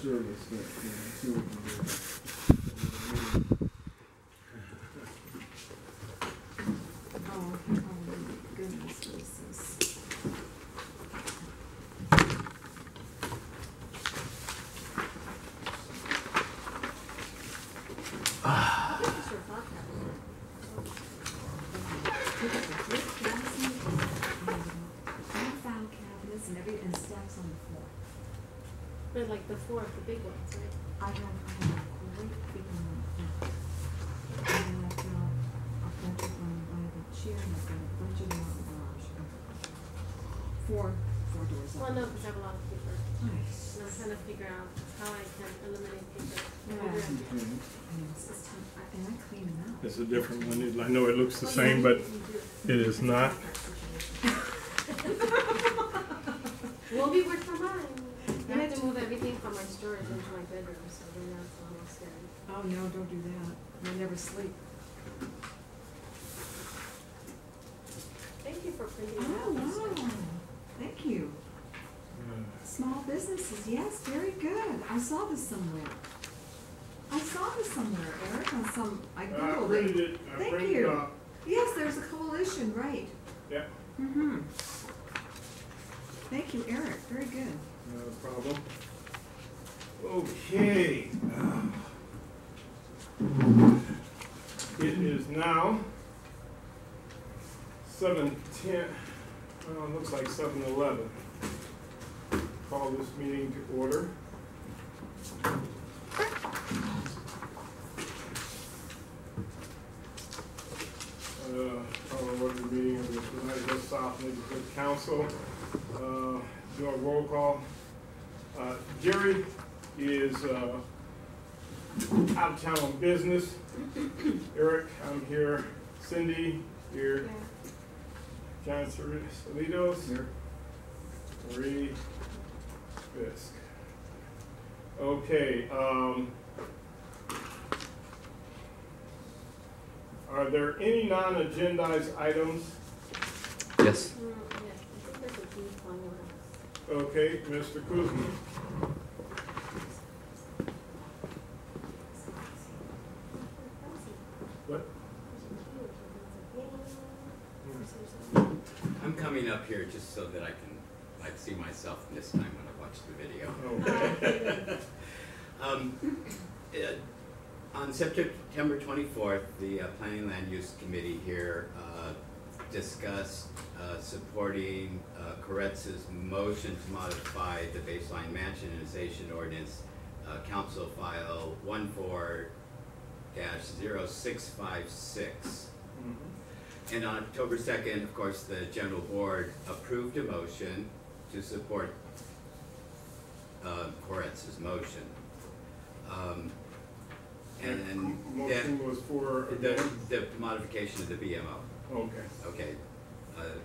service that, see what we can do. Oh, goodness, what is this? And stacks on the floor. But like the four of the big ones, right? I have a great big one like that. And I've got a bunch of them by the chair, and I've got a bunch of them out in the garage. Four doors up. Well, no, because I have a lot of paper. Nice. And I'm trying to figure out how I can eliminate paper. Yeah. Over and Okay. Yes, it's time, and I clean them out. It's a different one. I know it looks the same, but it is not. We'll be working from mine. I have to move everything from my storage into my bedroom, so then that's almost scary. Oh, no, don't do that. You'll never sleep. Thank you for printing it Oh, out. wow. Thank you. Small businesses, yes, very good. I saw this somewhere. Eric, on some, I Googled printed it. it. I Thank printed you. it up. Yes, there's a coalition, right. Yeah, Mm-hmm. Thank you, Eric, very good. not a problem. Okay. It is now 7:10, looks like 7:11. Call this meeting to order. Call the order meeting of the United West South Neighborhood Council. Do a roll call. Jerry is out of town on business. Eric, I'm here. Cindy, here. John Salidos, here. Marie Fisk. Okay. Are there any non-agendized items? Yes. Yes, I think there's a deep one. Okay, Mr. Kuzma. What? I'm coming up here just so that I can see myself this time when I watch the video. Okay. On September 24th, the Planning Land Use Committee here discussed supporting Koretz's motion to modify the baseline mansionization ordinance, Council File 14-0656. And on October 2nd, of course, the General Board approved a motion to support Koretz's motion. And motion was for the modification of the BMO. Okay. Okay,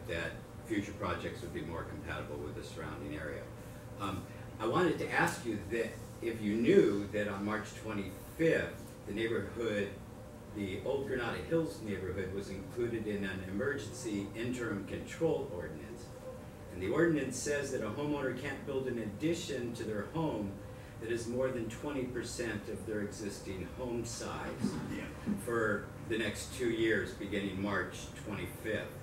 that future projects would be more compatible with the surrounding area. I wanted to ask you that if you knew that on March 25th, the Old Granada Hills neighborhood was included in an emergency interim control ordinance. And the ordinance says that a homeowner can't build an addition to their home that is more than 20% of their existing home size for the next 2 years, beginning March 25th.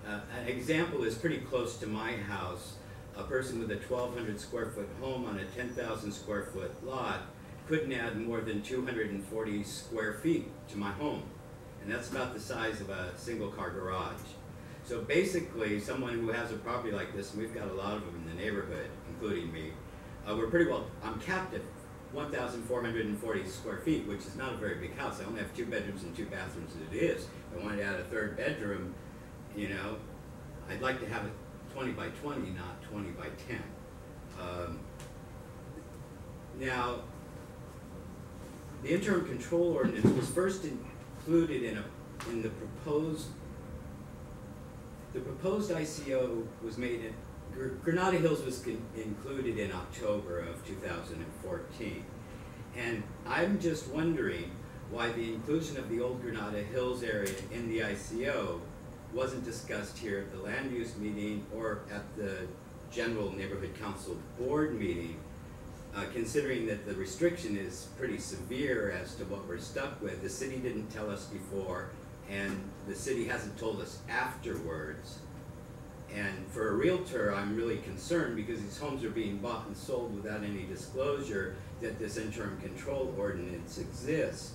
An example is pretty close to my house. A person with a 1,200 square foot home on a 10,000 square foot lot couldn't add more than 240 square feet to my home. And that's about the size of a single car garage. So basically, someone who has a property like this, and we've got a lot of them in the neighborhood, including me, I'm capped at 1,440 square feet, which is not a very big house. I only have 2 bedrooms and 2 bathrooms as it is. If I wanted to add a 3rd bedroom, you know, I'd like to have it 20 by 20, not 20 by 10. Now, the interim control ordinance was first included in the proposed ICO was made in Granada Hills was included in October of 2014, and I'm just wondering why the inclusion of the Old Granada Hills area in the ICO wasn't discussed here at the land use meeting or at the General Neighborhood Council Board meeting considering that the restriction is pretty severe as to what we're stuck with. The city didn't tell us before, and the city hasn't told us afterwards. And for a realtor, I'm really concerned because these homes are being bought and sold without any disclosure that this interim control ordinance exists.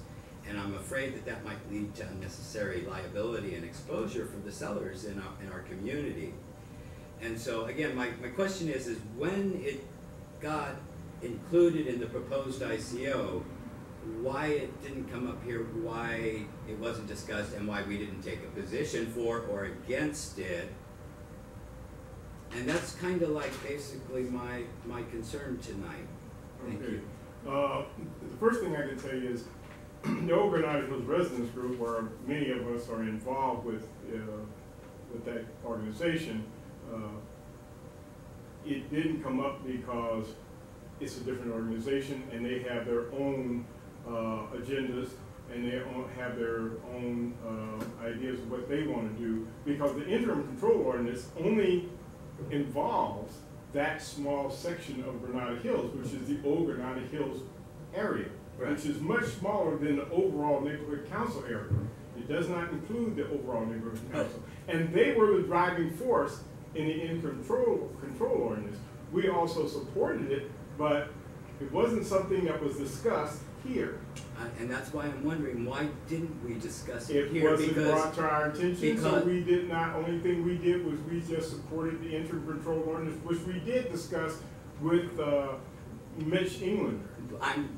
And I'm afraid that that might lead to unnecessary liability and exposure for the sellers in our community. And so again, my question is when it got included in the proposed ICO, why it didn't come up here, why it wasn't discussed, and why we didn't take a position for or against it. And that's kind of like basically my concern tonight. Thank you. The first thing I can tell you is the Old Granada Hills Residents Group, where many of us are involved with that organization, it didn't come up because it's a different organization and they have their own agendas and they have their own ideas of what they want to do, because the interim control ordinance only involves that small section of Granada Hills, which is the Old Granada Hills area, right, which is much smaller than the overall neighborhood council area. It does not include the overall neighborhood council. And they were the driving force in the interim control ordinance. We also supported it, but it wasn't something that was discussed here. And that's why I'm wondering, why didn't we discuss it here? It wasn't brought to our attention, so we did not. Only thing we did was we just supported the interim control ordinance, which we did discuss with Mitch Englander.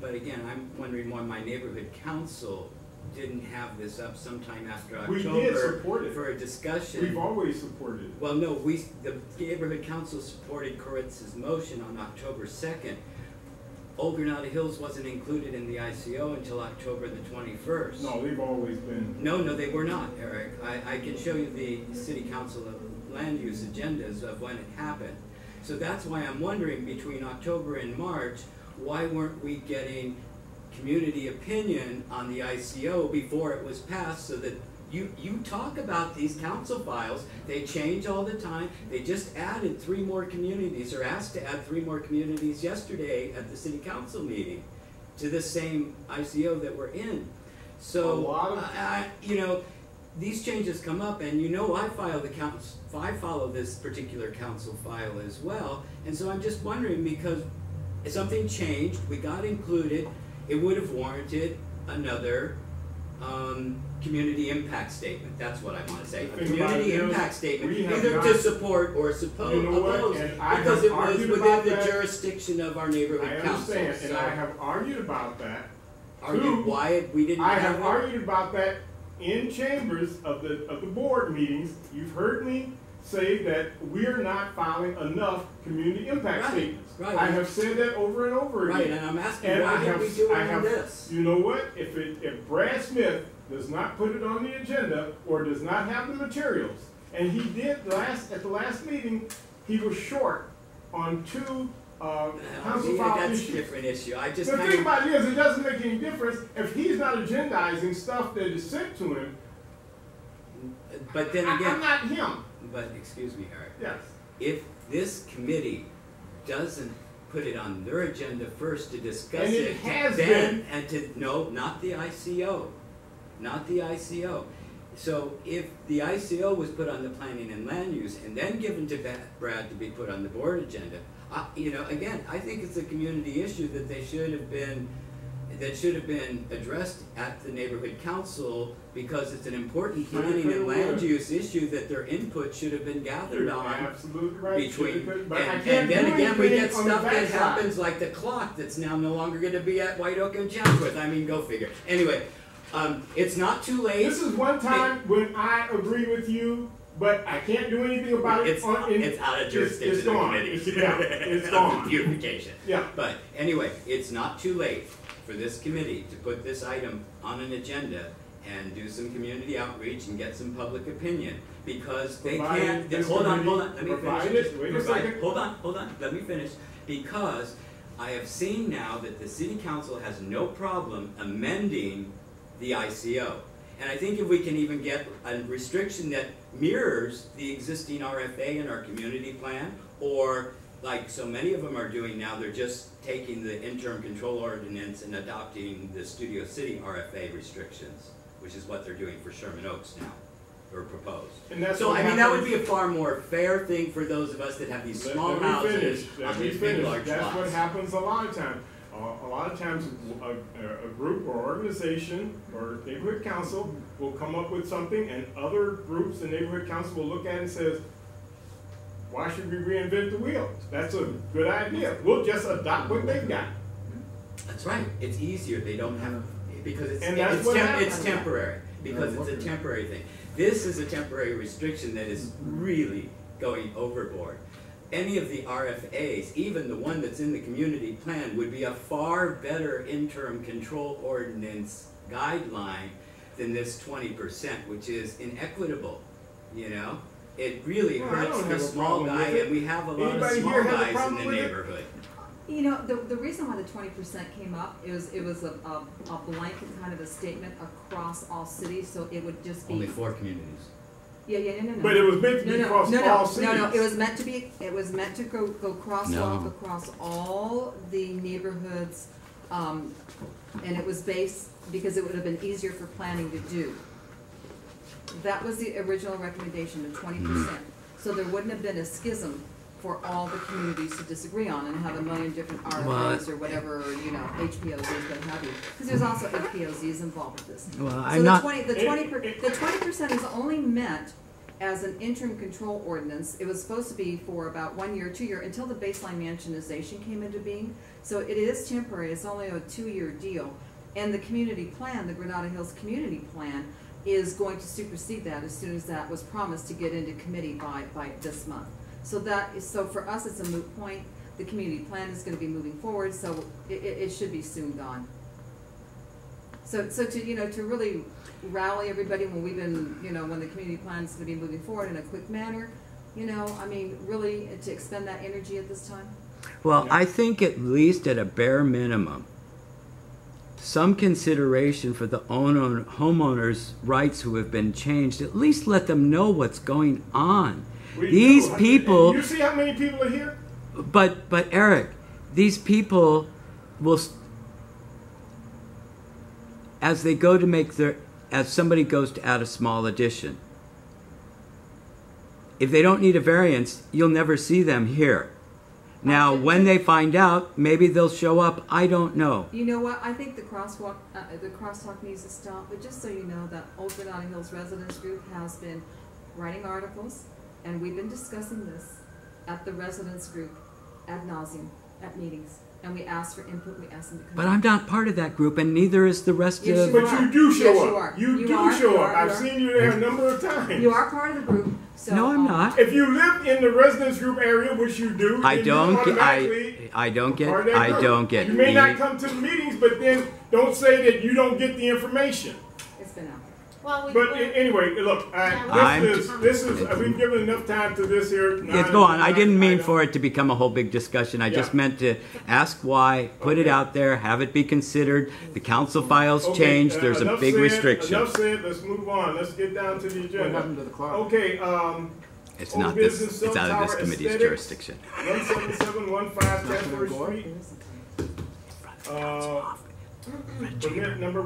But again, I'm wondering why my neighborhood council didn't have this up sometime after October. We did support it for a discussion. We've always supported it. Well, no, the neighborhood council supported Koritz's motion on October 2nd. Old Granada Hills wasn't included in the ICO until October the 21st. No, they've always been. No, they were not, Eric. I can show you the city council land use agendas of when it happened. So that's why I'm wondering, between October and March, why weren't we getting community opinion on the ICO before it was passed, so that you talk about these council files, they change all the time. They just added 3 more communities, or asked to add 3 more communities yesterday at the city council meeting to the same ICO that we're in. So, you know, these changes come up, and you know I follow this particular council file as well, and so I'm just wondering, because something changed, we got included, it would have warranted another community impact statement. That's what I want to say. A community impact statement, either to support or oppose, because it was within the jurisdiction of our neighborhood council. I understand, and I have argued about that. Argued why we didn't I have argued about that in chambers of the board meetings. You've heard me say that we are not filing enough community impact statements. Right. I have said that over and over again. Right, and I'm asking, why didn't we do it on this? You know what? If Brad Smith does not put it on the agenda or does not have the materials, and he did at the last meeting, he was short on 2 council file issues. That's a different issue. The thing about it is, it doesn't make any difference if he's not agendizing stuff that is sent to him. But then again, I'm not him. But excuse me, Eric. Yes. If this committee doesn't put it on their agenda first to discuss and it, has then been. and to no, not the ICO, not the ICO. So if the ICO was put on the planning and land use and then given to Brad to be put on the board agenda, you know, again, I think it's a community issue that should have been addressed at the neighborhood council, because it's an important planning and land use issue that their input should have been gathered on. Absolutely right. Between, and then again, we get stuff that happens like the clock that's now no longer going to be at White Oak and Chatsworth. I mean, go figure. Anyway, it's not too late. This is one time when I agree with you, but I can't do anything about it. It's out of jurisdiction of the committee. It's gone. Beautification. Yeah. But anyway, it's not too late for this committee to put this item on an agenda and do some community outreach and get some public opinion, because they can't. Hold on, let me finish. Hold on, let me finish. Because I have seen now that the city council has no problem amending the ICO. And I think if we can even get a restriction that mirrors the existing RFA in our community plan, or like so many of them are doing now, they're just taking the interim control ordinance and adopting the Studio City RFA restrictions, which is what they're doing for Sherman Oaks now, or proposed. And that's So what I mean, that would happens- be a far more fair thing for those of us that have these small Let me houses finish. on Let me these big finish. large That's lots. what happens a lot of times. A lot of times, a group or organization or neighborhood council will come up with something, and other groups and neighborhood council will look at it and says, why should we reinvent the wheel? That's a good idea. We'll just adopt what they've got. That's right. It's easier. They don't have, because And that's what happens. it's temporary. Because it's a temporary thing. This is a temporary restriction that is really going overboard. Any of the RFAs, even the one that's in the community plan, would be a far better interim control ordinance guideline than this 20%, which is inequitable, you know? It really Well, I hurts don't the have a small problem guy, with it. and we have a lot of Anybody small here have a guys in problem the with it? neighborhood. You know, the reason why the 20% came up, it was a blanket kind of a statement across all cities, so it would just be. Only 4 communities. Yeah, no. But it was meant to be across all cities. No, it was meant to be, it was meant to go crosswalk No. across all the neighborhoods, and it was based, because it would have been easier for planning to do. That was the original recommendation, the 20%. So there wouldn't have been a schism for all the communities to disagree on and have a million different RFAs or whatever, you know, HPOZs, what have you. Because there's also HPOZs involved with this. Well, So I'm not. the 20% is only meant as an interim control ordinance. It was supposed to be for about 1 year, 2 year, until the baseline mansionization came into being. So it is temporary, it's only a 2-year deal. And the community plan, the Granada Hills community plan, is going to supersede that as soon as that was promised to get into committee by this month. So for us, it's a moot point. The community plan is gonna be moving forward, so it should be soon gone. So to, you know, to really rally everybody when we've been, you know, when the community plan is gonna be moving forward in a quick manner, you know, I mean, really to expend that energy at this time? Well, I think at least at a bare minimum, some consideration for the homeowners' rights who have been changed. At least let them know what's going on. We These do. people, You see how many people are here? but Eric, these people will, as they go to make their, as somebody goes to add a small addition, if they don't need a variance, you'll never see them here. Now, when they find out, maybe they'll show up. I don't know. You know what, I think the crosstalk needs to stop, but just so you know, that Old Granada Hills Residents Group has been writing articles, and we've been discussing this at the residents group ad nauseum at meetings, and we asked for input, we asked them to come. But I'm not part of that group, and neither is the rest Yes, of. you But are. you do show Yes, up. you are. You You do are. show You up. are. I've You are. seen you there a number of times. You are part of the group, so. No, I'm not. If you live in the residence group area, which you do, I then don't. you're automatically I don't get. part of that I group. don't get. You may not e- come to the meetings, but then don't say that you don't get the information. It's been out there. Well, But anyway, look, I'm- this is we've given enough time to this here. Yeah, go on. I didn't mean for it to become a whole big discussion. I just Yeah. meant to ask why, put it Okay. out there, have it be considered. The council files Okay, change. There's a enough big said, restriction. Enough said. Let's move on. Let's get down to the agenda. What happened to the clock? Okay. It's Old not this. Business It's out of this Cell Tower committee's Aesthetics. jurisdiction. 17715 Chancellor go up? Street. Permit number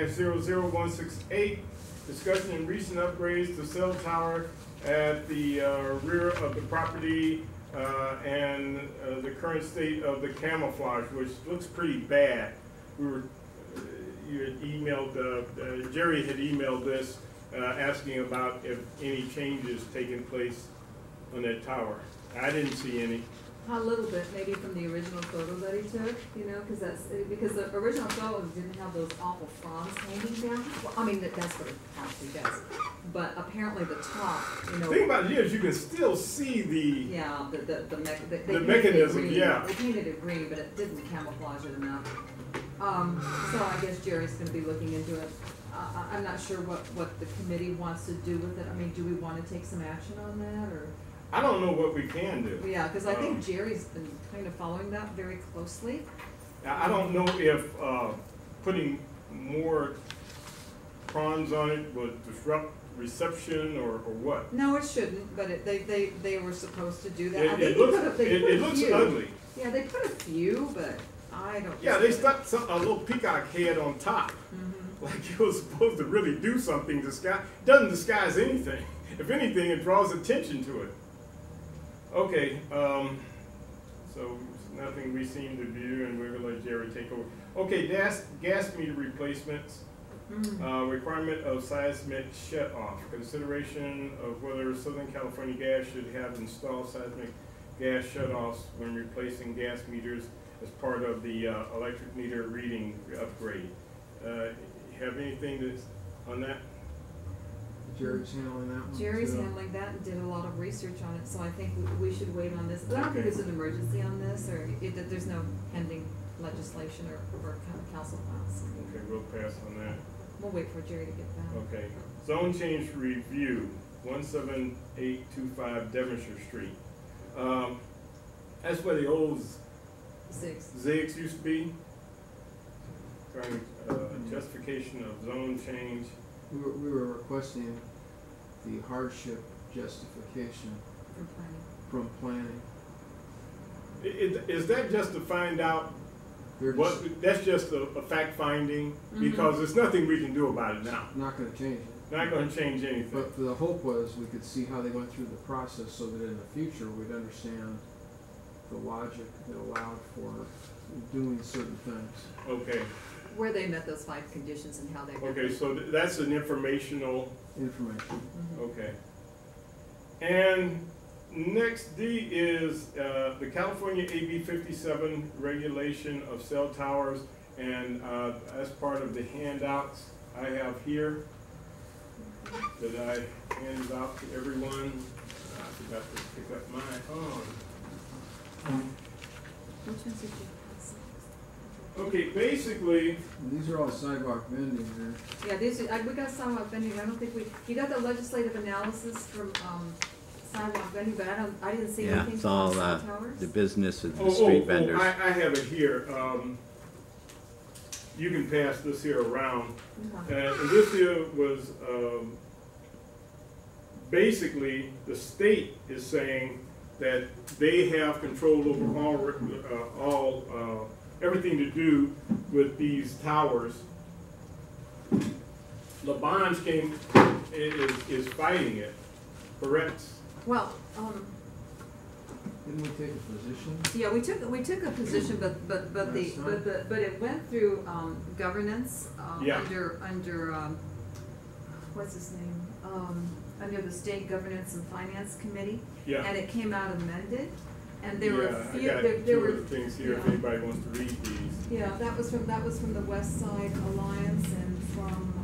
14026-10000-00168. Discussion and recent upgrades to cell tower at the rear of the property and the current state of the camouflage, which looks pretty bad. You had emailed, Jerry had emailed this asking about if any changes taking place on that tower. I didn't see any. A little bit, maybe from the original photo that he took, you know, because the original photo didn't have those awful fronds hanging down. Well, I mean, that's what it actually does. But apparently the top, you The know. thing about it is you can still see the Yeah, they The painted it mechanism, green. yeah. They painted it green, but it didn't camouflage it enough. So I guess Jerry's gonna be looking into it. I'm not sure what the committee wants to do with it. I mean, do we wanna take some action on that, or? I don't know what we can do. Yeah, because I think Jerry's been kind of following that very closely. I don't know if putting more prawns on it would disrupt reception or what? No, it shouldn't, but they were supposed to do that. I think It they looks, put a- they it put a looks few. ugly. Yeah, they put a few, but I don't. Yeah, they stuck a little peacock head on top. Mm-hmm. Like it was supposed to really do something. Doesn't disguise anything. If anything, it draws attention to it. Okay, so nothing we seem to view, and we're gonna let Jerry take over. Okay, gas meter replacements. Requirement of seismic shut-off. Consideration of whether Southern California Gas should have installed seismic gas shut-offs when replacing gas meters as part of the electric meter reading upgrade. Have anything that's on that? Jerry's handling that one. Jerry's too. handling that and did a lot of research on it, so I think we should wait on this. But I don't think Okay. there's an emergency on this, or there's no pending legislation or council files. Okay, we'll pass on that. We'll wait for Jerry to get back. Okay. Zone change review, 17825 Devonshire Street. That's where the old 6. Zigs used to be. Justification of zone change. We were requesting the hardship justification For planning. from planning. Is that just to find out They're what, just that's just a fact finding? Mhm. Because there's nothing we can do about it now. not gonna change it. Not gonna change anything. But the hope was we could see how they went through the process so that in the future we'd understand the logic that allowed for doing certain things. Okay, Where they met those 5 conditions and how they. okay, so that's an informational, Information. Mhm. okay. And next D is the California AB 57 regulation of cell towers, and as part of the handouts I have here that I handed out to everyone. I forgot to pick up my phone. Which ones did you pass? Okay, basically, And these are all sidewalk bending here. Yeah, we got sidewalk bending. I don't think you got the legislative analysis from sidewalk bending, but I didn't see Yeah, anything it's from all cell towers. the business of the street vendors. I have it here. You can pass this here around. Okay. And this here was, basically, the state is saying that they have control over all everything to do with these towers. LaBonge is fighting it, correct? Well, Didn't we take a position? yeah, we took a position, but Last time? it went through governance Yeah. under what's his name, under the State Governance and Finance Committee, Yeah. and it came out amended, and there were a Yeah, few I got there two were of the things here if yeah. anybody wants to read these. Yeah, that was from the West Side Alliance and from.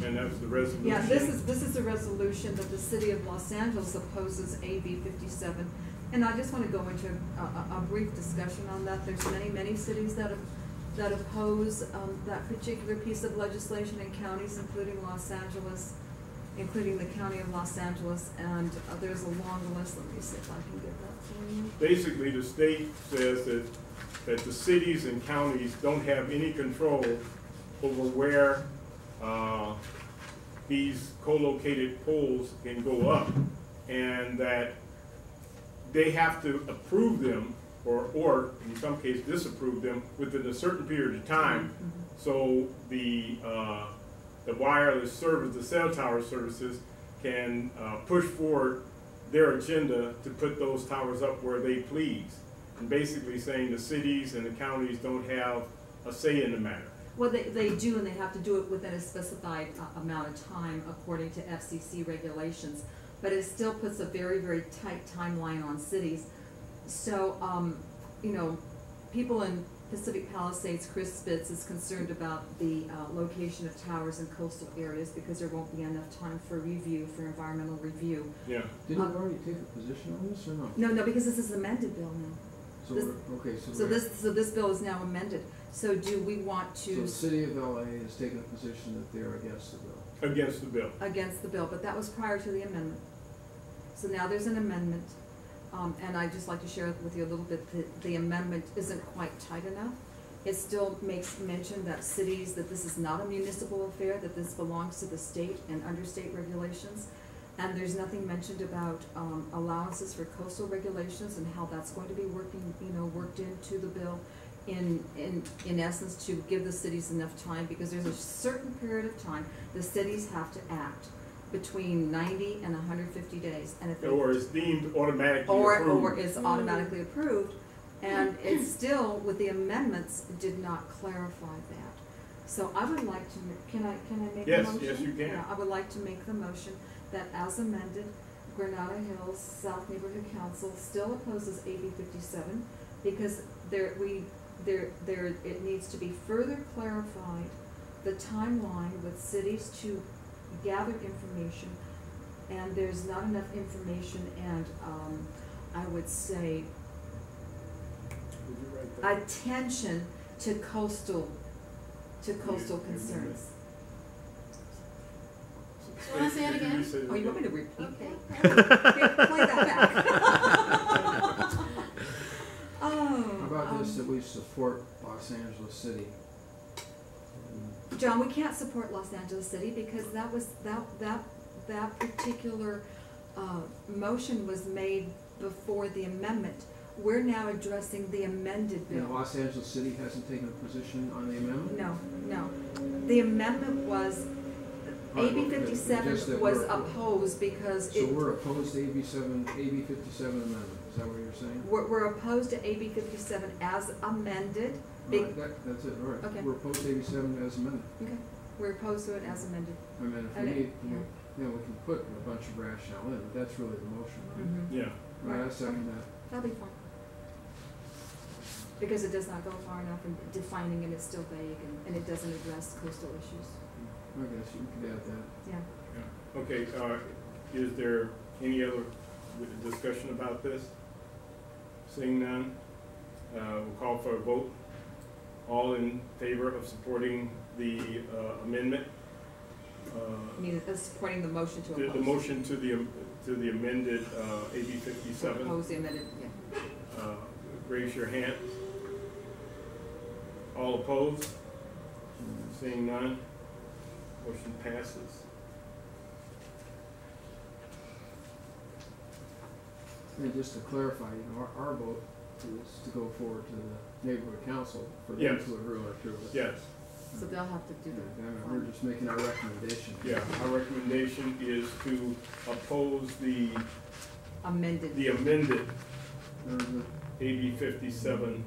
And that's the resolution. Yeah, this is a resolution that the city of Los Angeles opposes AB 57. And I just want to go into a brief discussion on that. There's many cities that oppose that particular piece of legislation in counties, including Los Angeles, including the county of Los Angeles, and there's a long list. Let me see if I can get that for you. Basically, the state says that the cities and counties don't have any control over where these co-located poles can go up, and that they have to approve them, or in some cases disapprove them within a certain period of time. So the wireless service, the cell tower services, can push forward their agenda to put those towers up where they please, and basically saying the cities and the counties don't have a say in the matter. Well, they do, and they have to do it within a specified amount of time according to FCC regulations. But it still puts a very, very tight timeline on cities. So, you know, people in Pacific Palisades, Chris Spitz is concerned about the location of towers in coastal areas because there won't be enough time for review, for environmental review. Yeah. Didn't we already take a position on this or no? No, because this is an amended bill now. So This- we're, okay, so So we're, this bill is now amended. So do we want so to the city of LA has taken a position that they're against the bill. Against the bill. against the bill? But that was prior to the amendment. So now there's an amendment, and I'd just like to share with you a little bit that the amendment isn't quite tight enough. It still makes mention that cities, that this is not a municipal affair, that this belongs to the state and under state regulations. And there's nothing mentioned about allowances for coastal regulations and how that's going to be worked into the bill in essence to give the cities enough time, because there's a certain period of time the cities have to act between 90 and 150 days. And if they, or is deemed automatically approved. or is automatically approved. And it still, with the amendments, did not clarify that. So I would like to, can I make Yes, a motion? yes, you can. Yeah, I would like to make the motion that as amended, Granada Hills South Neighborhood Council still opposes AB 57 because it needs to be further clarified, the timeline with cities to gather information, and there's not enough information, and I would say Would you write that? attention to coastal concerns. You wanna say it again? Oh, you want me to repeat Okay. that? Here, play that back. Oh. How about this, that we support Los Angeles City? John, we can't support Los Angeles City because that was, that particular motion was made before the amendment. We're now addressing the amended And bill. Los Angeles City hasn't taken a position on the amendment? No. The amendment was, Right, AB okay, 57 just that was we're- opposed because So it, we're opposed to AB 57 amendment, is that what you're saying? we're opposed to AB 57 as amended. Be- Right, that's it, all right. Okay. We're opposed to AB 7 as amended. Okay, we're opposed to it as amended. I mean, if we Okay, need, yeah. we can put a bunch of rationale in, but that's really the motion, right? Mhm. Yeah. Right, I second that. That'll be fine. Because it does not go far enough in defining it, it's still vague, and it doesn't address coastal issues. I guess you could add that. Yeah. Yeah. Okay, is there any other discussion about this? Seeing none, we'll call for a vote. All in favor of supporting the amendment? I mean, supporting the motion to oppose. The motion to the amended AB 57. Oppose the amended, yeah. Raise your hand. All opposed? Seeing none, motion passes. And just to clarify, our vote is to go forward to the neighborhood council for them Yes. to agree or approve it. Yes, So they'll have to do And we're just making our recommendation. yeah, our recommendation is to oppose the amended. amended Or the- AB 57.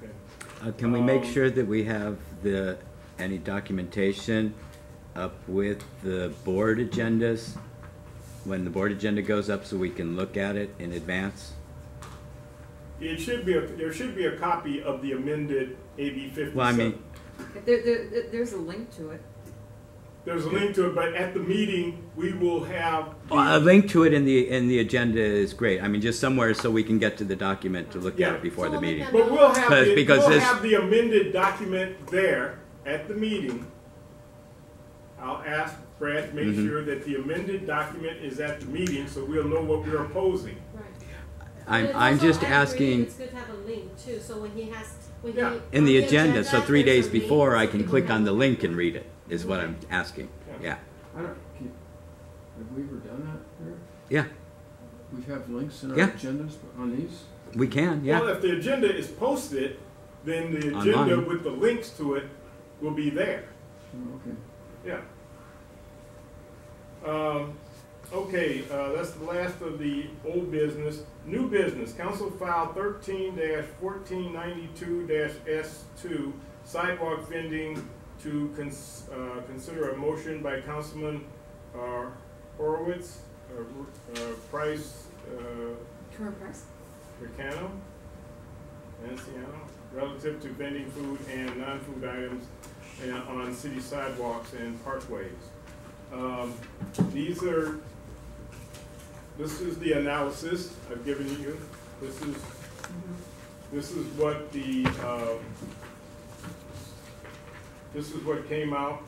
Okay. Can we make sure that we have any documentation up with the board agendas? When the board agenda goes up so we can look at it in advance? There should be a copy of the amended AB 57. Well, I mean, There's a link to it. There's a link to it, but at the meeting, we will have a link to it in the agenda is great. I mean, just somewhere so we can get to the document to look at Yeah. it before So the we'll meeting. make But we'll have Because this- have the amended document there at the meeting. I'll ask Brad to make Mhm. sure that the amended document is at the meeting, so we'll know what we're opposing. Right. I'm But it's I'm also, just I agree, asking It's good to have a link too, so when he has, when he. Yeah. in on the agenda, so 3 there's days a link before I so can people click have- on the link and read it, is what I'm asking. Yeah. I don't, have we ever done that, Eric? Yeah, We have links in our Yeah. agendas on these? we can, yeah. Well, if the agenda is posted, then the agenda Online. with the links to it will be there. Oh, okay. Yeah. Okay, that's the last of the old business. New business, council file 13-1492-S2, sidewalk vending to consider a motion by Councilman Horowitz, Price, Current price? Ricano, Anciano, relative to vending food and non-food items on city sidewalks and parkways. This is the analysis I've given you. This is what this is what came out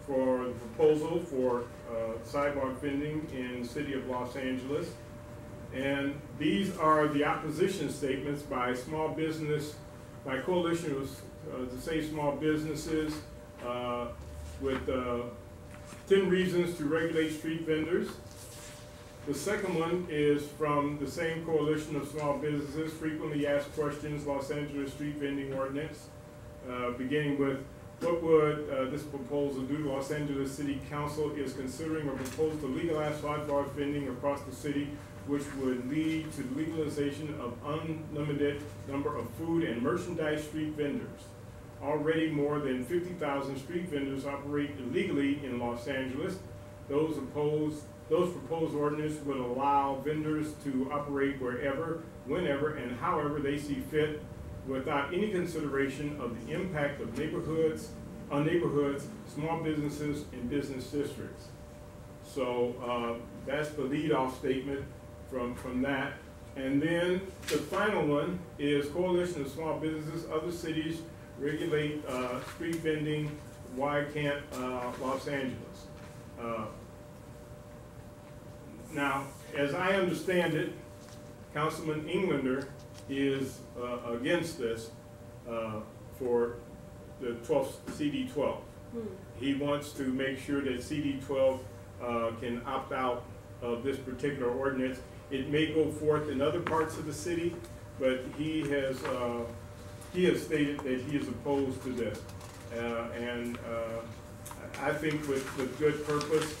for the proposal for sidewalk vending in the city of Los Angeles. And these are the opposition statements by small business my coalition was to save small businesses with 10 reasons to regulate street vendors. The second one is from the same coalition of small businesses, frequently asked questions, Los Angeles street vending ordinance, beginning with, what would this proposal do? Los Angeles City Council is considering a proposal to legalize 5 bar vending across the city, which would lead to the legalization of unlimited number of food and merchandise street vendors. Already more than 50,000 street vendors operate illegally in Los Angeles. Those proposed ordinance would allow vendors to operate wherever, whenever, and however they see fit, without any consideration of the impact of neighborhoods, small businesses, and business districts. So that's the lead-off statement from that. And then the final one is Coalition of Small Businesses, other cities regulate street vending. Why can't Los Angeles? Now, as I understand it, Councilman Englander is against this for the CD12. He wants to make sure that CD12 can opt out of this particular ordinance. It may go forth in other parts of the city, but he has stated that he is opposed to this. And I think with good purpose.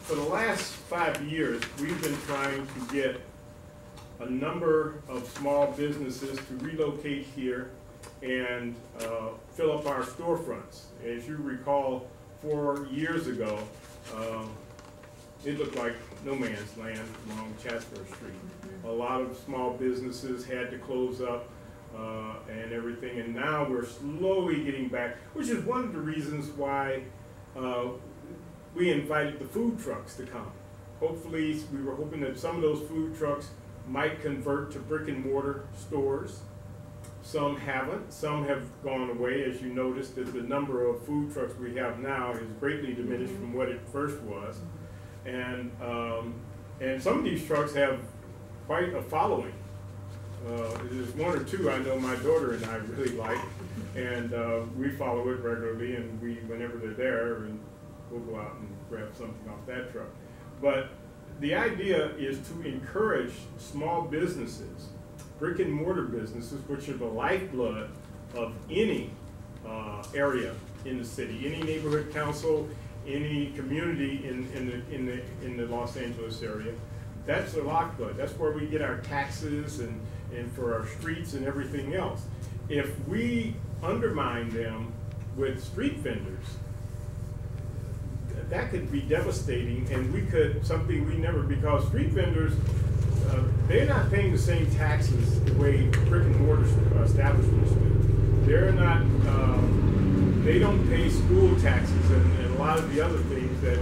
For the last 5 years, we've been trying to get a number of small businesses to relocate here and fill up our storefronts. As you recall, 4 years ago, it looked like no man's land along Chatsworth Street. A lot of small businesses had to close up and everything, and now we're slowly getting back, which is one of the reasons why we invited the food trucks to come. Hopefully, we were hoping that some of those food trucks might convert to brick and mortar stores. Some haven't. Some have gone away. As you noticed, that the number of food trucks we have now is greatly diminished from what it first was. And some of these trucks have quite a following. There's 1 or 2 I know my daughter and I really like, and we follow it regularly, and whenever they're there, and we'll go out and grab something off that truck. But the idea is to encourage small businesses, brick and mortar businesses, which are the lifeblood of any area in the city, any neighborhood council, any community in the Los Angeles area. That's the lifeblood. That's where we get our taxes and for our streets and everything else. If we undermine them with street vendors, that could be devastating, and something we never, because street vendors, they're not paying the same taxes the way brick and mortar establishments do. They're not, they don't pay school taxes and a lot of the other things that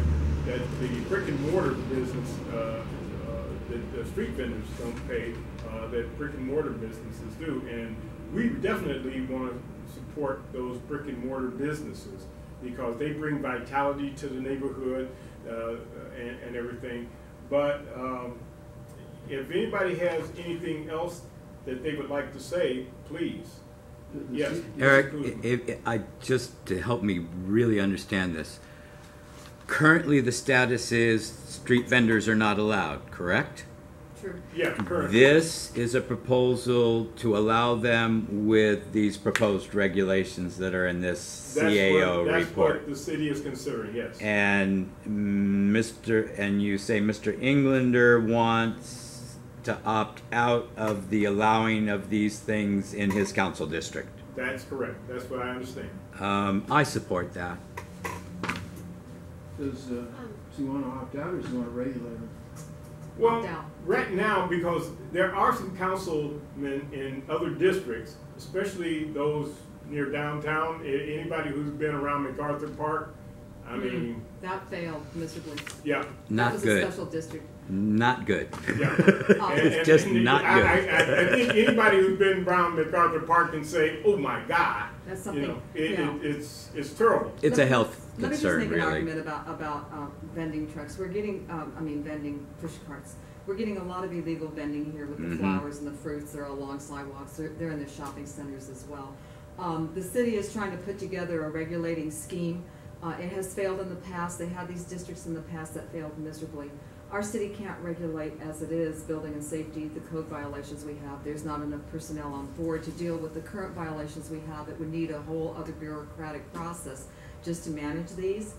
the brick and mortar business, the street vendors don't pay, that brick and mortar businesses do. And we definitely want to support those brick and mortar businesses, because they bring vitality to the neighborhood and everything. But if anybody has anything else that they would like to say, please. Yes. Eric, just to help me really understand this, currently the status is street vendors are not allowed, correct? True. Yeah, currently. This is a proposal to allow them with these proposed regulations that are in this CAO report. That's what the city is considering, yes. And you say Mr. Englander wants to opt out of the allowing of these things in his council district. That's correct. That's what I understand. I support that. Does he want to opt out, or does he want to regulate it? Well, Opt out. right now, because there are some councilmen in other districts, especially those near downtown, anybody who's been around MacArthur Park, I mean... That failed miserably. Yeah. Not That was good. a special district. Not good. Yeah. It's just not good. I think anybody who's been around MacArthur Park can say, oh my God. That's You something, know, yeah. it's terrible. It's a health Let me just concern, make an really. argument about vending trucks. We're getting, vending push carts. we're getting a lot of illegal vending here with the Mhm. flowers and the fruits. They're along sidewalks. They're in the shopping centers as well. The city is trying to put together a regulating scheme. It has failed in the past. They had these districts in the past that failed miserably. Our city can't regulate as it is building and safety, the code violations we have. There's not enough personnel on board to deal with the current violations we have. It would need a whole other bureaucratic process just to manage these.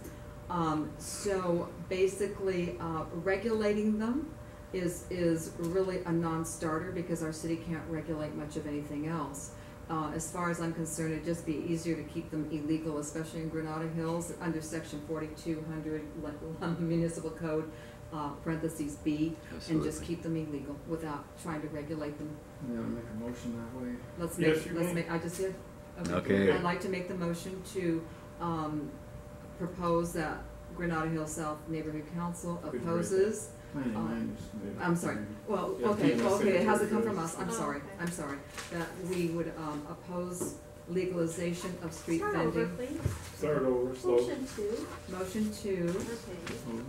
So basically, regulating them is really a non-starter because our city can't regulate much of anything else. As far as I'm concerned, it'd just be easier to keep them illegal, especially in Granada Hills, under section 4200 municipal code, parentheses B, and just Absolutely. keep them illegal without trying to regulate them. You know, make a motion that way. Yes, you may. I just did? Okay. I'd like to make the motion to, propose that Granada Hills South Neighborhood Council Could you read opposes. Planning Um, land use. I'm sorry, well, Yeah, okay, keep well, okay, it hasn't come secretary from us, I'm Oh, sorry, okay. I'm sorry. That we would, oppose legalization of street Start over, vending. please. Start over, slow. Motion two, Motion to, okay. Opposed?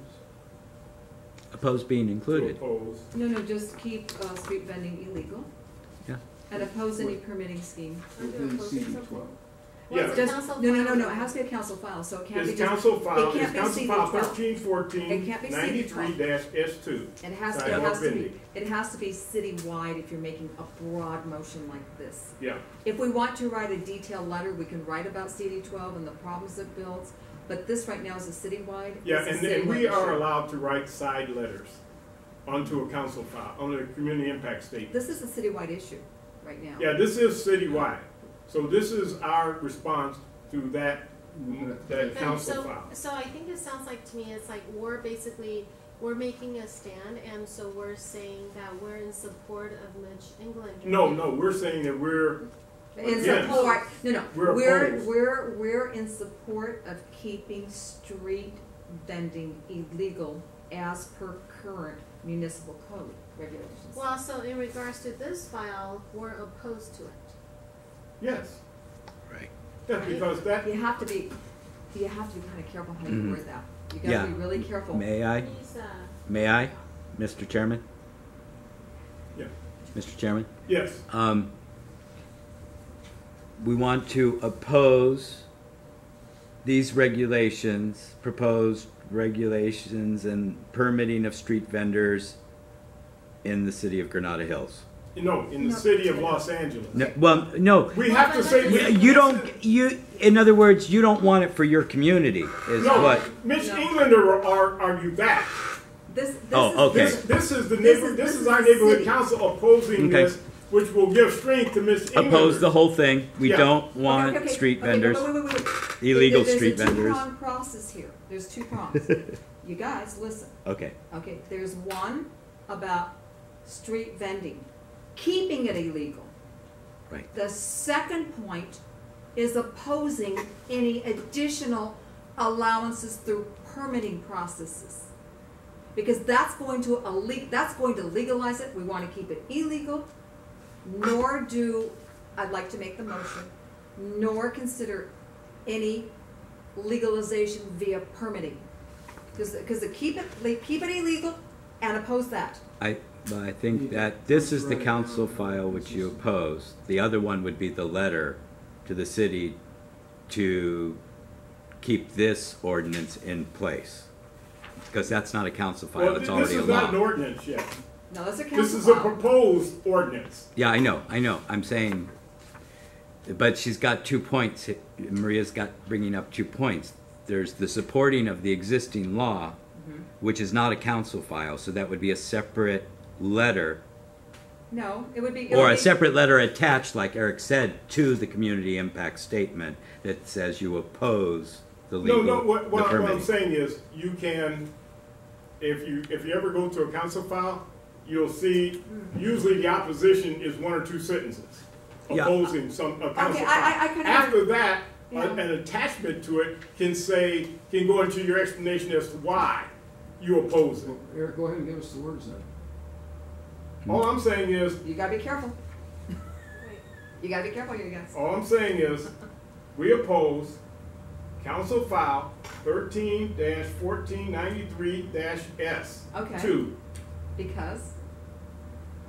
Oppose being To included. oppose. no, just keep, street vending illegal. Yeah. And oppose any permitting scheme. Under Within opposing CD something. 12. Yeah. What's Just, council no, file? it has to be a council file, so it can't be It's just, council file, it can't it's be council CD file 12. 1314 It can't be CD 93-S2. it has to, Sidewalk vending. it has to be citywide if you're making a broad motion like this. Yeah, If we want to write a detailed letter, we can write about CD 12 and the problems it builds, but this right now is a citywide. yeah, it's a and we citywide are issue. allowed to write side letters onto a council file, on a community impact statement. This is a citywide issue right now. Yeah, this is citywide, so this is our response to that Okay. And council file. so I think it sounds like to me, it's like we're making a stand, and so we're saying that we're in support of Mitch England. No, we're saying that we're, In Yes. support, no, We're opposed. we're in support of keeping street vending illegal as per current municipal code regulations. Well, so in regards to this file, we're opposed to it. yes, Right. that's because that, You have to be kind of careful how you Mhm. word that. You Yeah. gotta be really careful. May I? Please, May I, Mr. Chairman? yeah, Mr. Chairman? yes, We want to oppose these regulations, proposed regulations and permitting of street vendors in the city of Granada Hills. no, in the No. city of Los Angeles. No, well, no, We have to say. you don't, in other words, you don't want it for your community, is No, what? Mitch No. Englander argue that. This Oh, is, okay. This is the This neighbor, is- this this is is our the neighborhood city. council opposing Okay. this, which will give strength to Mitch Englander. Oppose the whole thing. We Yeah. don't want street vendors, Wait. illegal There's street a vendors. two-pronged process here. There's two prongs. You guys, listen. Okay, Okay, there's one about street vending, keeping it illegal. right. The second point is opposing any additional allowances through permitting processes. Because that's going to legalize it. We want to keep it illegal, I'd like to make the motion, nor consider any legalization via permitting. Because keep it illegal and oppose that. But I think that this is the council file which you oppose. The other one would be the letter to the city to keep this ordinance in place. Because that's not a council file, Well, it's this already a is not an law. ordinance yet. No, that's a council This is a file. proposed ordinance. Yeah, I know, I'm saying, but she's got 2 points. Maria's got bringing up 2 points. There's the supporting of the existing law, which is not a council file, so that would be a separate letter, No, it would be. or a separate letter attached, like Eric said, to the community impact statement that says you oppose the legal, No, the what I'm permitting. saying is, you can, if you ever go to a council file, you'll see, usually the opposition is 1 or 2 sentences Yeah. opposing a council Okay, file. I can. After that, Yeah. an attachment to it can go into your explanation as to why you oppose it. Well, Eric, go ahead and give us the words then. All I'm saying is, You gotta be careful. You gotta be careful, you guys. all I'm saying is, we oppose council file 13-1493-S. Okay. 2. Because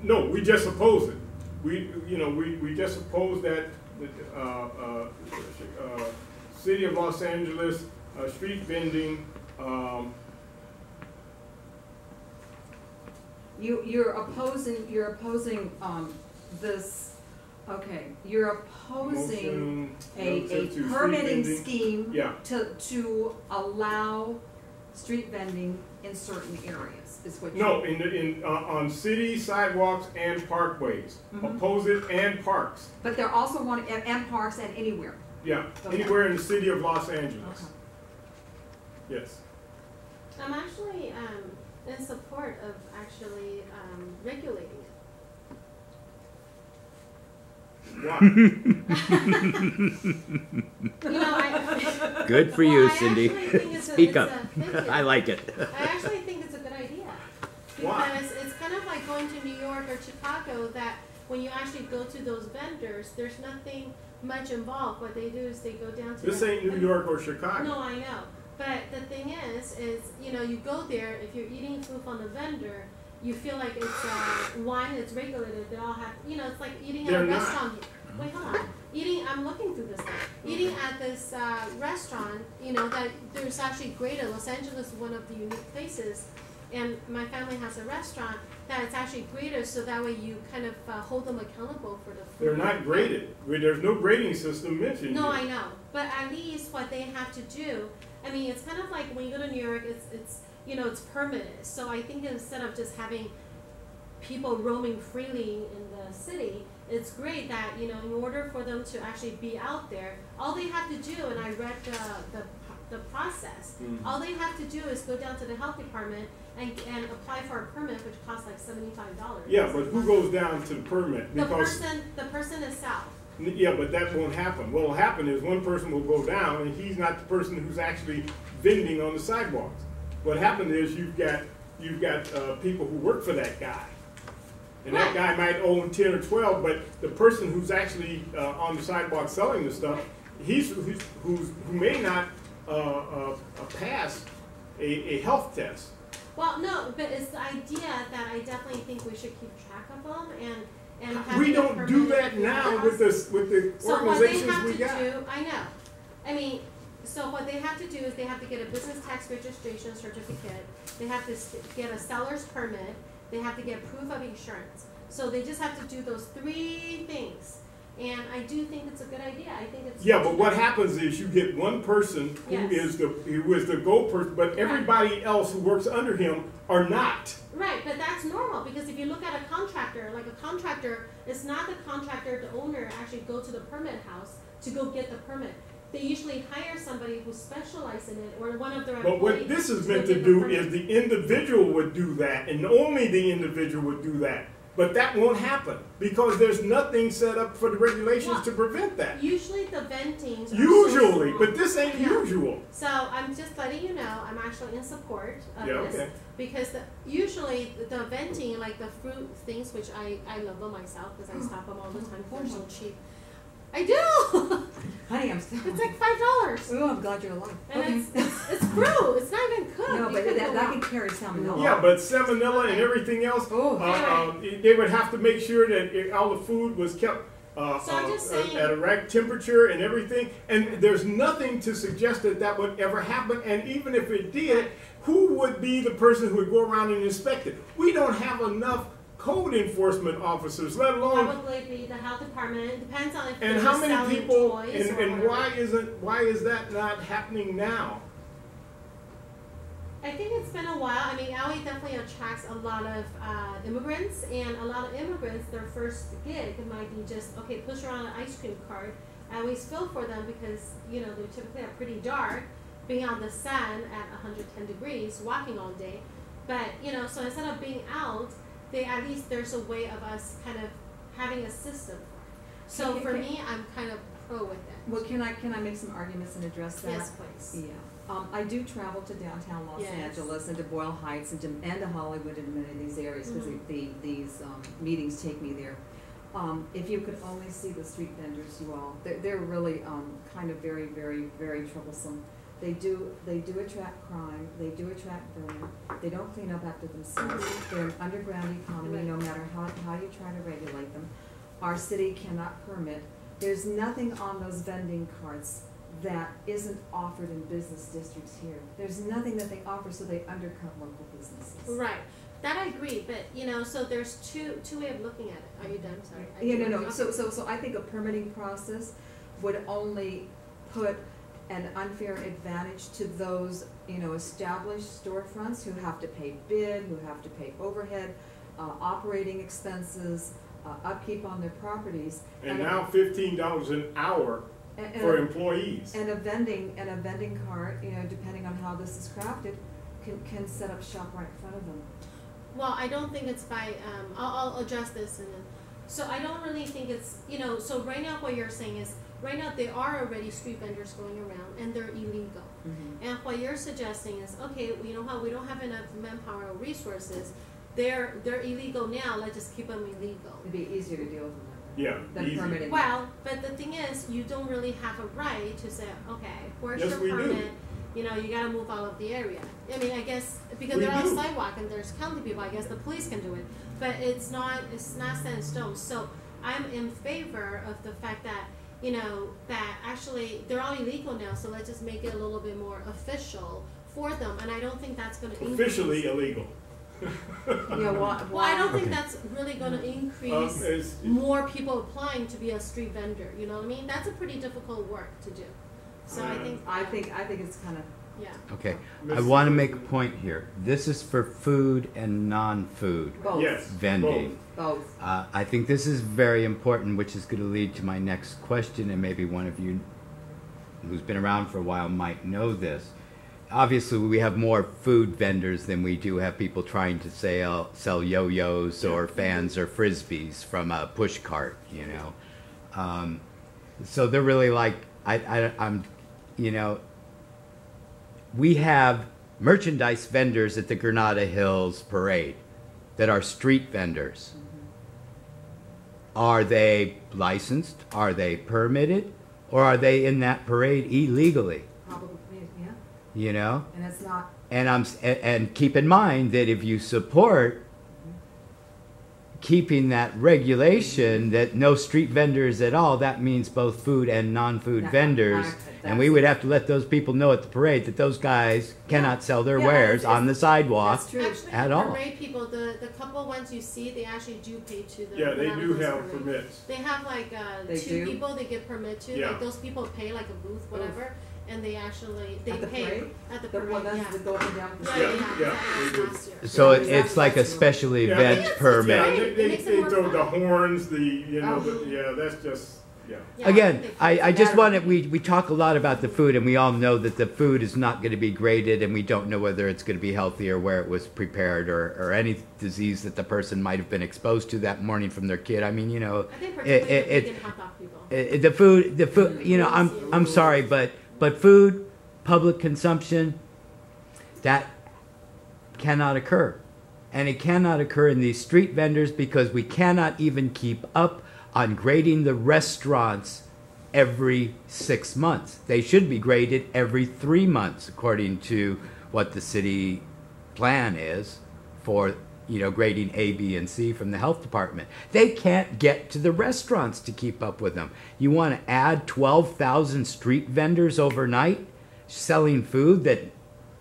No, we just oppose it. We just oppose that, City of Los Angeles, street vending, You're opposing, this, okay, you're opposing motion a relative to street permitting vending. scheme Yeah. to allow street vending in certain areas, is what you. No, on city sidewalks and parkways. Mhm. Oppose it and parks. But they're also wanting, and parks and anywhere. Yeah, Okay. anywhere in the city of Los Angeles. Okay. Yes. I'm actually in support of actually regulating it. Why? You know, I Good for well, you, I Cindy. actually think it's Speak it's up. thank you. I like it. I actually think it's a good idea. Why? Because it's kind of like going to New York or Chicago that when you actually go to those vendors, there's nothing much involved. What they do is they go down to This the- ain't New York or Chicago. No, I know. But the thing is you go there, if you're eating food from the vendor, you feel like it's wine, it's regulated, they all have, it's like eating at They're a not. restaurant. Wait, hold on. I'm looking through this now. Eating at this restaurant, that there's actually greater. Los Angeles is one of the unique places, and my family has a restaurant that it's actually greater, so that way you kind of hold them accountable for the food. They're not graded. There's no grading system mentioned No, here. I know, but at least what they have to do, I mean, it's kind of like when you go to New York, it's permitted. So I think instead of just having people roaming freely in the city, it's great that, in order for them to actually be out there, all they have to do, and I read the process, all they have to do is go down to the health department and apply for a permit, which costs like $75. Yeah, but who goes down to the permit? The Because person is south. yeah, but that won't happen. What'll happen is one person will go down, and he's not the person who's actually vending on the sidewalks. What happened is you've got people who work for that guy, and that guy might own 10 or 12, but the person who's actually on the sidewalk selling the stuff, who may not pass a health test. Well, no, but it's the idea that I definitely think we should keep track of them and have We it don't do that permitted now with with the So what they organizations have we to got. do, I know. I mean, so what they have to do is they have to get a business tax registration certificate. They have to get a seller's permit. They have to get proof of insurance. So they just have to do those 3 things. And I do think it's a good idea. I think it's Yeah, but what happens is you get one person who Yes. is the go person, but everybody else who works under him are not. Right, but that's normal because if you look at a contractor, like a contractor, it's not the contractor, the owner actually go to the permit house to go get the permit. They usually hire somebody who specializes in it or one of their But employees. what this is go meant to get the do permit. is the individual would do that, and only the individual would do that. But that won't happen because there's nothing set up for the regulations Well, to prevent that. Usually the ventings are Usually, so but this ain't Yeah. usual. So I'm just letting you know, I'm actually in support of Yeah, this. okay. Because usually the venting, like the fruit things, which I love them myself because I stop them all the time, they're so cheap. I do! Honey, I'm still. It's like $5. Oh, I'm glad you're alive. And Okay. it's fruit, it's not even cooked. No, You but could that go can carry salmonella. Yeah, but salmonella and everything else, Oh. they would have to make sure that all the food was kept So I'm just saying- at a right temperature and everything. And there's nothing to suggest that that would ever happen. And even if it did, who would be the person who would go around and inspect it? We don't have enough code enforcement officers, let alone. Probably be the health department. It depends on if And they're how many selling people? toys or And whatever. why is that not happening now? I think it's been a while. I mean, LA definitely attracts a lot of immigrants, and a lot of immigrants, their first gig might be just, okay, push around an ice cream cart. I always feel for them because, they typically are pretty dark, being on the sun at 110 degrees, walking all day. But, so instead of being out, at least there's a way of us kind of having a system for it. So Okay, for okay. me, I'm kind of pro with it. Well, can I make some arguments and address that? Yes, please. Yeah. I do travel to downtown Los Yes. Angeles and to Boyle Heights and to Hollywood and many of these areas because these meetings take me there. If you could only see the street vendors, you all, they're really kind of very, very, very troublesome. They do attract crime, they do attract vermin, they don't clean up after themselves. They're an underground economy, no matter how you try to regulate them. Our city cannot permit. There's nothing on those vending carts that isn't offered in business districts here. There's nothing that they offer, so they undercut local businesses. Right. That I agree, but so there's two way of looking at it. Are you done? Sorry. No. So I think a permitting process would only put an unfair advantage to those, established storefronts who have to pay bid, who have to pay overhead, operating expenses, upkeep on their properties. And now $15 an hour for employees. And a vending cart, depending on how this is crafted, can set up shop right in front of them. Well, I don't think it's by, I'll address this and then, so I don't really think it's, so right now what you're saying is, right now there are already street vendors going around and they're illegal. Mm-hmm. And what you're suggesting is, okay, you know how we don't have enough manpower or resources, they're illegal now, let's just keep them illegal. It'd be easier to deal with them Yeah, than easy. permitting. Well, but the thing is, you don't really have a right to say, okay, where's Yes, your we do. permit? You gotta move out of the area. I mean, I guess, because We they're on do. the sidewalk and there's county people, I guess the police can do it. But it's not set in stone. So I'm in favor of the fact that, that actually they're all illegal now, so let's just make it a little bit more official for them. And I don't think that's gonna Officially illegal. Well, I don't think that's really gonna increase it's- more people applying to be a street vendor, you know what I mean? That's a pretty difficult work to do. So I think I think it's kind of. yeah. Okay, I want to make a point here. This is for food and non-food Both. Yes. vending. Both. I think this is very important, which is going to lead to my next question, and maybe one of you who's been around for a while might know this. Obviously, we have more food vendors than we do have people trying to sell yo-yos or fans or frisbees from a push cart, So they're really like, I'm, we have merchandise vendors at the Granada Hills parade that are street vendors. Are they licensed? Are they permitted? Or are they in that parade illegally? Probably, yeah. And it's not. And keep in mind that if you support keeping that regulation that no street vendors at all, that means both food and non-food vendors. And we would have to let those people know at the parade that those guys cannot sell their wares on the sidewalk That's true. Actually, at the all. parade people, the couple ones you see, they actually do pay to the. Yeah, they Granada do Hills have parade. permits. They have like They two do? people they get permit to. Yeah. Like those people pay like a booth, whatever, and they actually At the pay parade? at the The parade. one that's Yeah. the go up and down. Yeah, Yeah, yeah, yeah, that they was do. last year. So Yeah, it's like a that's- special Yeah, event it's- permit. Yeah, It they makes it more throw the fun. horns, Oh. yeah, that's just, yeah. Yeah, Again, think I just matter. wanted, we talk a lot about the food, and we all know that the food is not going to be graded, and we don't know whether it's going to be healthy or where it was prepared or any disease that the person might have been exposed to that morning from their kid. I mean, I think it- particularly it- the vegan hot dog people. the food, I'm sorry, but food, public consumption, that cannot occur. And it cannot occur in these street vendors because we cannot even keep up on grading the restaurants every 6 months. They should be graded every 3 months, according to what the city plan is for, grading A, B, and C from the health department. They can't get to the restaurants to keep up with them. You want to add 12,000 street vendors overnight selling food that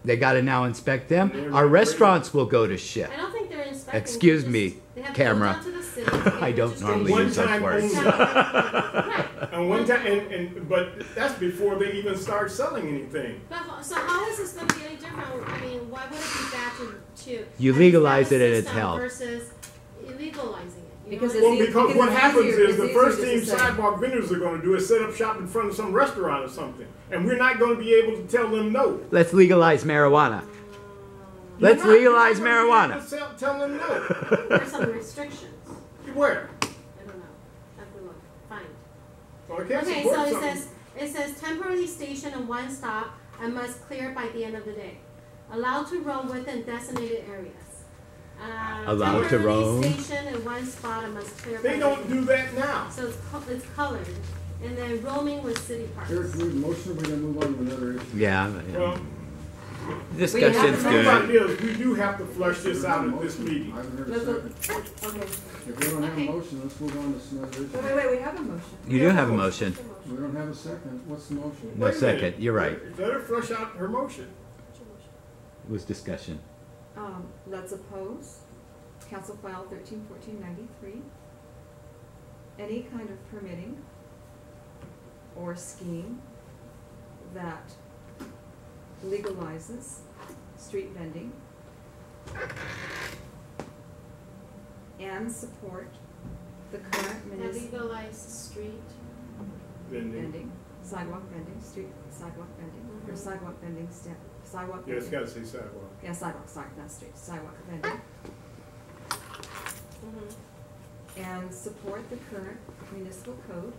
they got to now inspect them? They're Our not restaurants will go to shit. I don't think they're inspecting. Excuse they me, just- they have to camera. go down to the city, I they don't register normally One use such time words. only. Right. And one time, but that's before they even start selling anything. But so how is this going to be any different? I mean, why would it be bad to You have legalize it and it's system health. versus illegalizing it? You Because know Well, what I mean? because because what it's happens easier- is it's the easier first to thing say. sidewalk vendors are gonna do is set up shop in front of some restaurant or something. And we're not gonna be able to tell them no. Let's legalize marijuana. Let's You're not- legalize you're not gonna marijuana. be able to tell them no. There's some restrictions. Where? I don't know. Have to look. Fine. Well, I can't Okay, support so something. it says temporarily stationed in one stop and must clear by the end of the day. Allowed to roam within designated areas. Allowed to roam? Temporarily stationed in one spot and must clear. by They the don't end. do that now. So it's colored. And then roaming with city parks. Eric, do we have a motion, or we're gonna move on to another issue? Yeah. Well, Discussion's the good. fact is, we do have to flush this out at this meeting. I haven't heard a Let's second. Okay, If we don't have a Okay. motion, let's move on to some other wait, issue. wait, we have a motion. You do have a motion. We don't have a second. What's the motion? No Wait a minute. second. You're right. Let her flush out her motion. It was discussion. Let's oppose Council File 131493. Any kind of permitting or scheme that legalizes street vending and support the current A municipal legalized street. vending, sidewalk vending, street sidewalk vending, or Mhm. sidewalk vending, sidewalk Yeah, it's vending. gotta say sidewalk. Yeah, sidewalk, sorry, not street, sidewalk vending, Mhm. and support the current municipal code